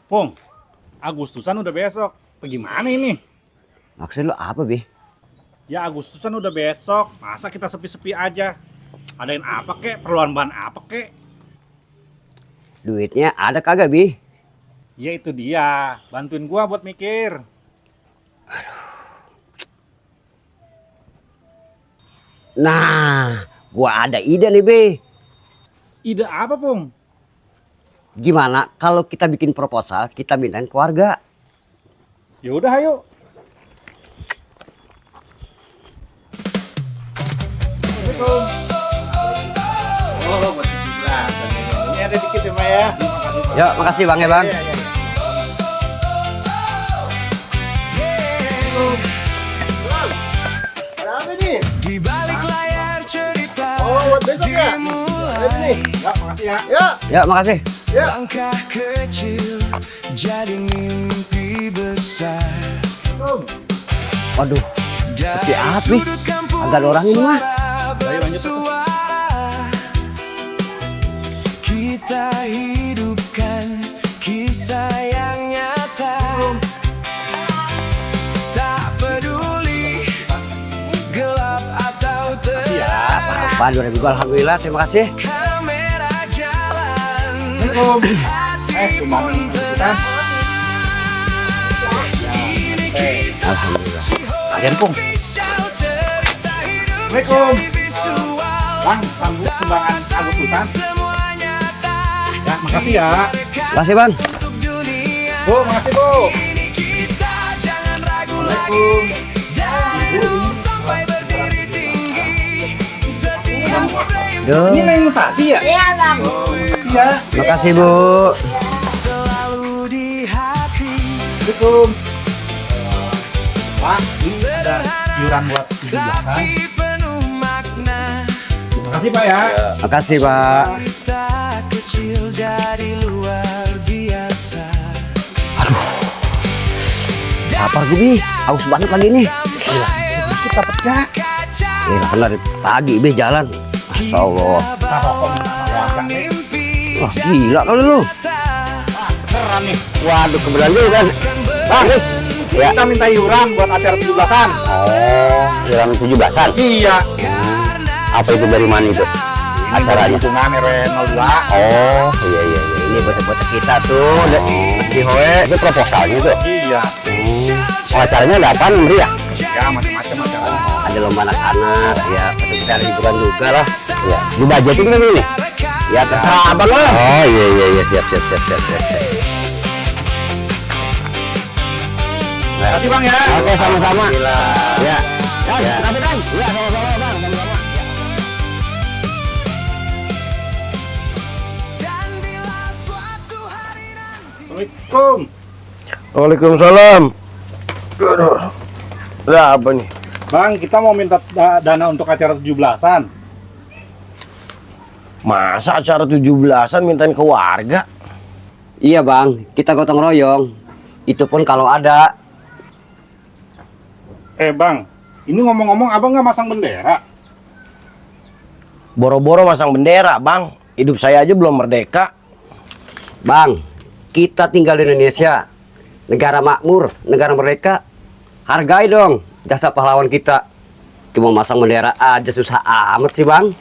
Pung, Agustusan udah besok. Bagaimana ini? Maksud lu apa, Bi? Ya Agustusan udah besok. Masa kita sepi-sepi aja? Adain apa kek? Perluan bahan apa kek? Duitnya ada kagak, Bi? Ya itu dia. Bantuin gua buat mikir. Nah, gua ada ide nih, Bi. Ide apa, Pung? Gimana kalau kita bikin proposal, kita mintain ke warga? Ya udah, ayo. Assalamualaikum. Oh, buat 17. Ini ada dikit ya, Pak ya. Terima kasih, Pak. Ya, makasih Bang ya, Bang. Iya, iya. Ada apa nih? Di balik layar cerita Oh, buat besok ya? Ada nih. Ya, makasih ya. Ya. Ya, makasih. Ya. Langkah kecil jadi mimpi besar. Waduh, sepi amat nih. Agak ada orang ini mah. Ayo lanjut. Kita hidupkan kisah yang nyata. Tak peduli gelap atau terang. Apa 2000 alhamdulillah, terima kasih. Kamera jalan. Assalamualaikum. Sumbangan kita. Alhamdulillah. Kasian, Pung. Assalamualaikum. Bang, sanggup sumbangan Agustusan? Ya, makasih ya. Makasih, Bang. Bu, makasih, Bu. Assalamualaikum. Duh, Ini yang tadi ya? Iya, Bang. Makasih ya. makasih, Bu. Selalu di hati. Assalamualaikum. Pak, ini ada iuran buat 17-an. Tapi penuh makna. Makasih, Pak ya. Makasih, Pak. Kita kecil jadi luar biasa. Lapar gue, Bi. Haus banget lagi nih. Sedikit dapat gak? Ya, kan dari pagi, Bi, jalan. Masya Allah. Kita rokok sama warga nih. Wah, gila kali lu. Beneran nih. Waduh, kebetulan juga kan. Bang, kita minta iuran buat acara 17-an. Oh, jalan 17-an. Iya. Apa itu dari mana itu? Ini buat dukungan RW 02. Oh, iya. Ini bocah-bocah kita tuh. Di Hoe. Itu proposalnya tuh. Iya. Oh, acaranya ada apaan, Meriah? Ya, macam-macam acaranya. Ada lomba anak-anak, ya. Kita ada hiburan juga lah. Ya, dibajetin kan ini? Ya, terserah abang lah. Oh, iya. Siap. Makasih, Bang ya. Oke, sama-sama. Ya. Ya. Makasih, Bang. Iya, sama-sama, Bang. Sama-sama. Dan bila suatu hari nanti Assalamualaikum. Waalaikumsalam. Aduh, ada apa nih? Bang, kita mau minta dana untuk acara 17-an. Masa acara 17-an mintain ke warga? Iya, Bang. Kita gotong royong. Itu pun kalau ada. Bang, ini ngomong-ngomong abang nggak masang bendera? Boro-boro masang bendera, Bang. Hidup saya aja belum merdeka. Bang, kita tinggal di Indonesia. Negara makmur, negara merdeka. Hargai dong jasa pahlawan kita. Cuma masang bendera aja susah amat sih, Bang.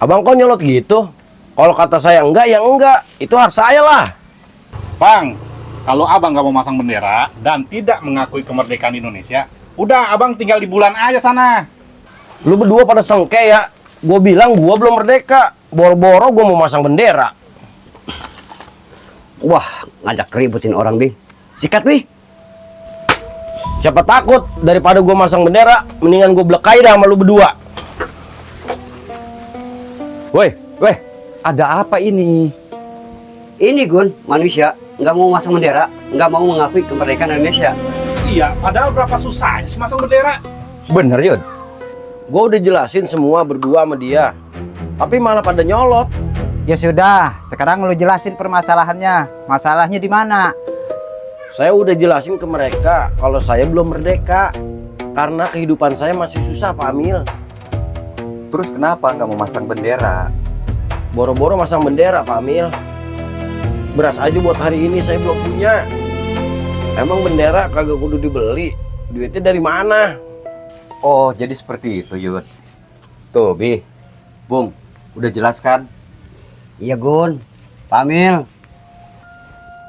Abang kok nyolot gitu? Kalau kata saya enggak, ya enggak. Itu hak saya lah. Bang, kalau abang nggak mau masang bendera dan tidak mengakui kemerdekaan Indonesia, udah abang tinggal di bulan aja sana. Lu berdua pada sengke ya. Gue bilang gue belum merdeka. Boro-boro gue mau masang bendera. Wah, ngajak ributin orang, Bi. Sikat, Bi. Siapa takut daripada gue masang bendera, mendingan gue blekai dah sama lu berdua. Woi, ada apa ini? Ini, Gun, manusia nggak mau masang bendera, nggak mau mengakui kemerdekaan Indonesia. Iya, padahal berapa susahnya sih masang bendera. Bener, Yud? Gue udah jelasin semua berdua sama dia. Tapi malah pada nyolot. Ya sudah, sekarang lu jelasin permasalahannya. Masalahnya di mana? Saya udah jelasin ke mereka kalau saya belum merdeka. Karena kehidupan saya masih susah, Pak Amil. Terus kenapa nggak mau masang bendera? Boro-boro masang bendera, Pak Amil. Beras aja buat hari ini saya belum punya. Emang bendera kagak kudu dibeli? Duitnya dari mana? Oh, jadi seperti itu, Yud. Tuh, Bi. Bung, udah jelas kan? Iya Gun, Pak Amil.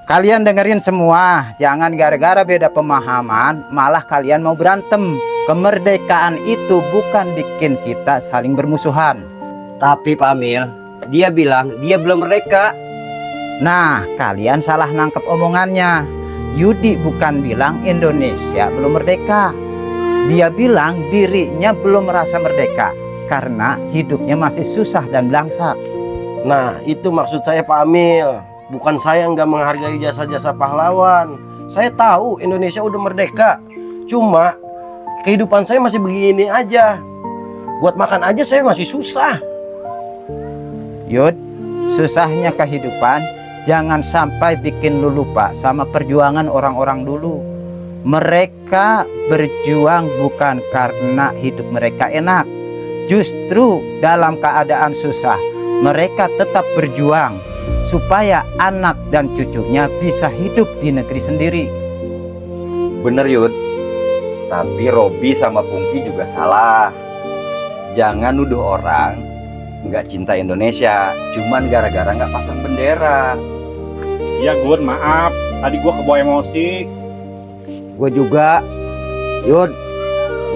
Kalian dengerin semua, jangan gara-gara beda pemahaman malah kalian mau berantem. Kemerdekaan itu bukan bikin kita saling bermusuhan. Tapi Pak Amil, dia bilang dia belum merdeka. Nah, kalian salah nangkep omongannya. Yudi bukan bilang Indonesia belum merdeka. Dia bilang dirinya belum merasa merdeka karena hidupnya masih susah dan belangsak. Nah, itu maksud saya Pak Amil. Bukan saya nggak menghargai jasa-jasa pahlawan. Saya tahu Indonesia udah merdeka. Cuma kehidupan saya masih begini aja. Buat makan aja saya masih susah. Yud, susahnya kehidupan jangan sampai bikin lu lupa sama perjuangan orang-orang dulu. Mereka berjuang bukan karena hidup mereka enak. Justru dalam keadaan susah, mereka tetap berjuang supaya anak dan cucunya bisa hidup di negeri sendiri. Bener, Yud. Tapi Robi sama Pungki juga salah. Jangan nuduh orang nggak cinta Indonesia cuman gara-gara nggak pasang bendera. Iya Gun, maaf. Tadi gua kebawa emosi. Gue juga. Yud,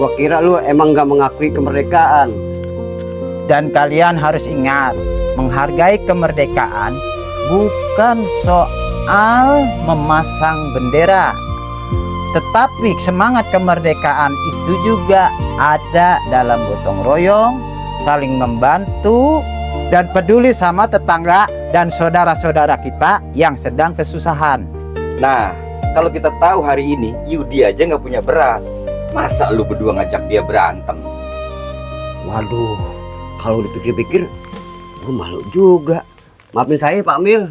gue kira lu emang gak mengakui kemerdekaan. Dan kalian harus ingat, menghargai kemerdekaan bukan soal memasang bendera, tetapi semangat kemerdekaan itu juga ada dalam gotong royong, saling membantu, dan peduli sama tetangga dan saudara-saudara kita yang sedang kesusahan. Nah, kalau kita tahu hari ini Yudi aja nggak punya beras, masa lu berdua ngajak dia berantem? Waduh, kalau dipikir-pikir gue malu juga. Maafin saya Pak Amil.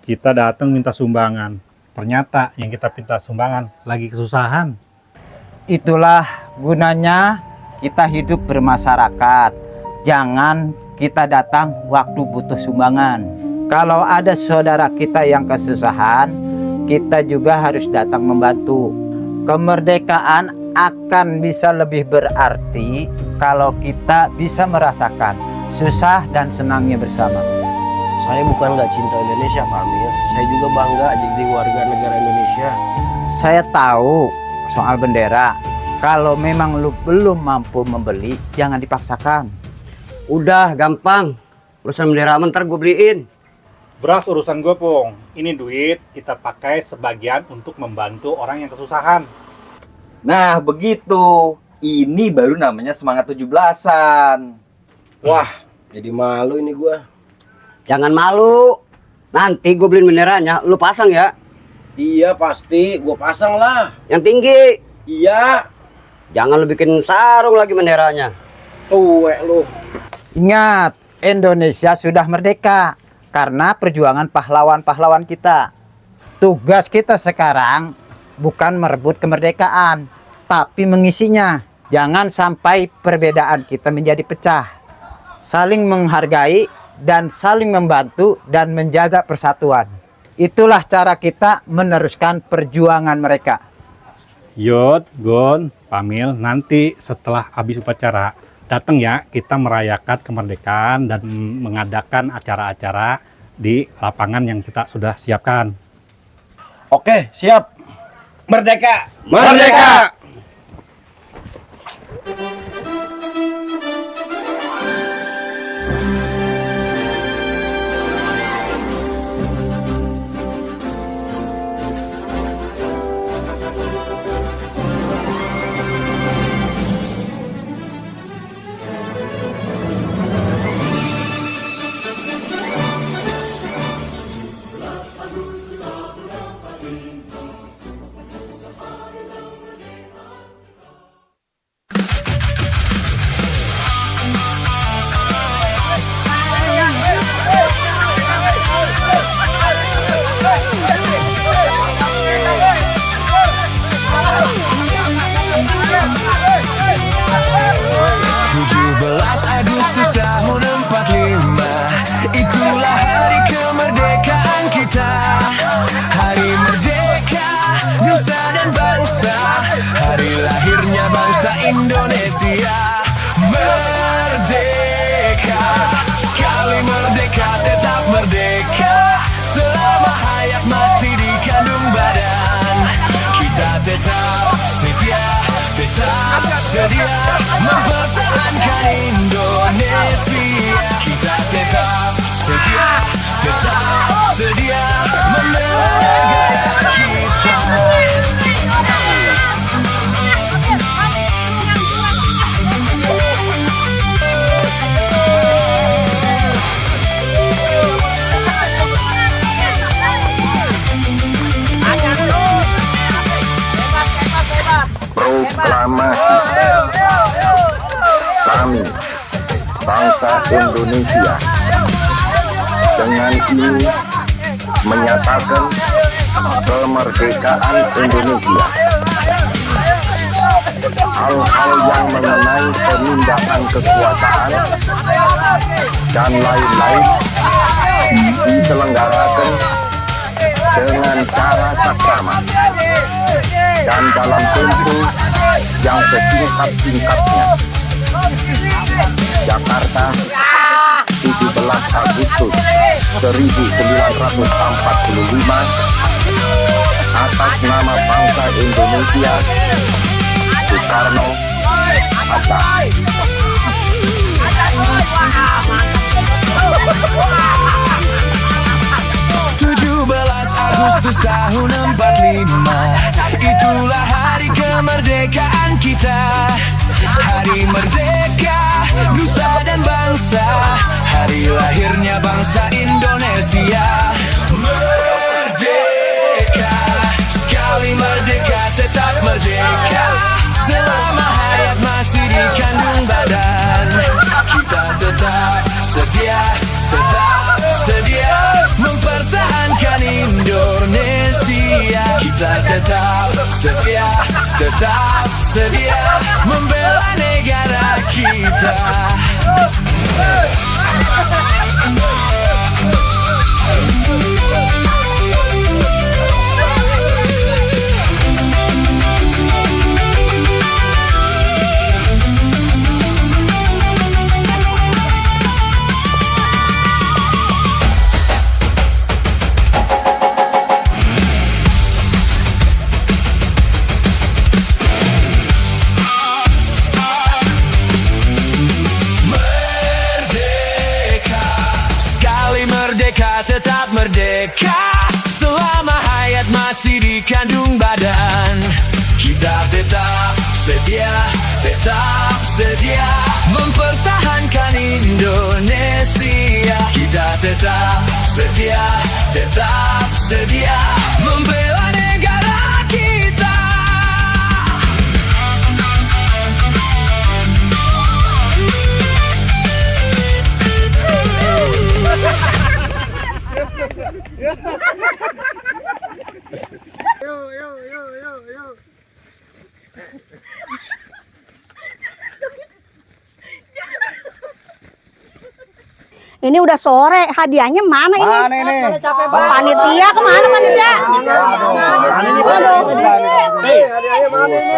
Kita datang minta sumbangan. Ternyata yang kita minta sumbangan lagi kesusahan. Itulah gunanya kita hidup bermasyarakat. Jangan kita datang waktu butuh sumbangan. Kalau ada saudara kita yang kesusahan, kita juga harus datang membantu. Kemerdekaan akan bisa lebih berarti kalau kita bisa merasakan susah dan senangnya bersama. Saya bukan nggak cinta Indonesia Pak Amil. Saya juga bangga jadi warga negara Indonesia. Saya tahu soal bendera. Kalau memang lu belum mampu membeli, jangan dipaksakan. Udah gampang. Urusan bendera ntar gue beliin. Beras urusan gue, Pung. Ini duit kita pakai sebagian untuk membantu orang yang kesusahan. Nah, begitu. Ini baru namanya semangat 17-an. Wah, jadi malu ini gua. Jangan malu. Nanti gue beliin benderanya, lu pasang ya. Iya pasti, gua pasang lah. Yang tinggi. Iya, Jangan lu bikin sarung lagi benderanya. suwe lu. Ingat, Indonesia sudah merdeka karena perjuangan pahlawan-pahlawan kita. Tugas kita sekarang bukan merebut kemerdekaan, tapi mengisinya. Jangan sampai perbedaan kita menjadi pecah. Saling menghargai dan saling membantu dan menjaga persatuan. Itulah cara kita meneruskan perjuangan mereka. Yud, Gun, Pamil, nanti setelah habis upacara, datang ya, kita merayakan kemerdekaan dan mengadakan acara-acara di lapangan yang kita sudah siapkan. Oke, siap. Merdeka! Merdeka! Agustus tahun 45, itulah hari kemerdekaan kita. sedia mempertahankan Indonesia. Kita tetap sedia membela negara kita. Proklamasi kami bangsa Indonesia dengan ini menyatakan kemerdekaan Indonesia. Hal-hal yang mengenai pemindahan kekuasaan dan lain-lain diselenggarakan dengan cara saksama dan dalam tempo yang sesingkat-singkatnya. Jakarta, 17 Agustus 1945, atas nama bangsa Indonesia, Soekarno Hatta. 17 Agustus tahun 45, itulah hari kemerdekaan kita. Hari merdeka, nusa dan bangsa, hari lahirnya bangsa Indonesia. Merdeka, sekali merdeka tetap merdeka. Selama hayat masih di kandung badan, kita tetap sedia mempertahankan Indonesia. Kita tetap sedia membela negara kita. Tetap merdeka, selama hayat masih di kandung badan. Kita tetap sedia mempertahankan Indonesia. Kita tetap sedia membela negara kita. Ini udah sore, hadiahnya mana ini? Panitia kemana panitia?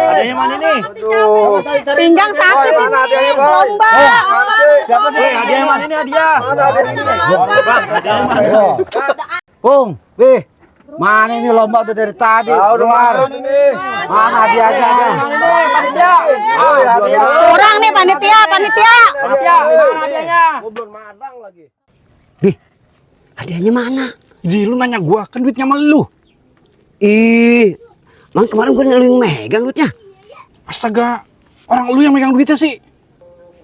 Hadiahnya mana nih? Pinggang sakit ini, lomba. Siapa sih? Hadiahnya mana ini hadiah? Bung, wih, mana ini lomba udah dari tadi keluar. Mana hadiahnya? Kurang nih panitia. Bih, hadiahnya mana? Ji, lu nanya gua, kan duitnya sama lu. Ih, Mang kemarin gue yang megang duitnya. Astaga, orang lu yang megang duitnya sih.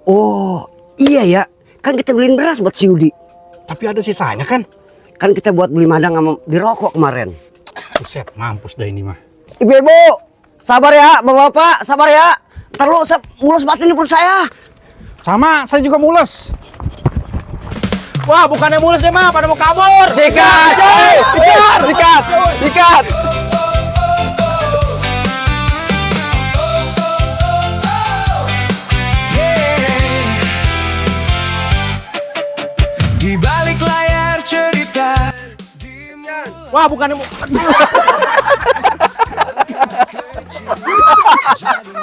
Oh, iya ya. Kan kita beliin beras buat si Yudi. Tapi ada sisanya kan? Kan kita buat beli madang sama di rokok kemarin. Buset, mampus dah ini mah. Ibu-ibu, sabar ya, bapak-bapak, sabar ya. Terlalu mulus banget ini perut saya. Sama, saya juga mules. Wah, bukannya mules deh mah, pada mau kabur. Sikat! Sikat! Di balik layar cerita. Wah, bukannya mau...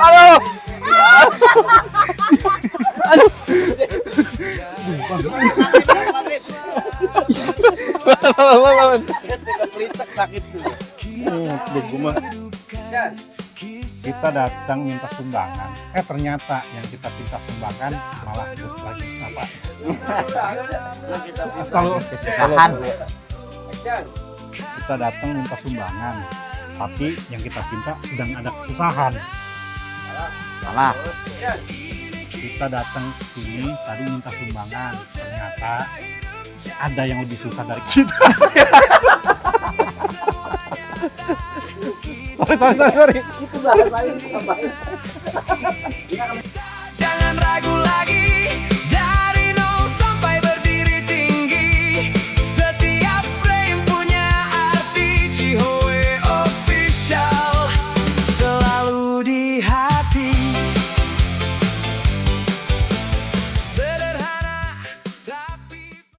Halo. Kita datang minta sumbangan. Ternyata yang kita minta sumbangan malah lagi apa? Kalau Kesusahan. kita datang minta sumbangan, tapi yang kita minta sedang ada kesusahan. Salah. Kita datang ke sini tadi minta sumbangan, ternyata ada yang lebih susah dari kita. sorry. Jangan ragu lagi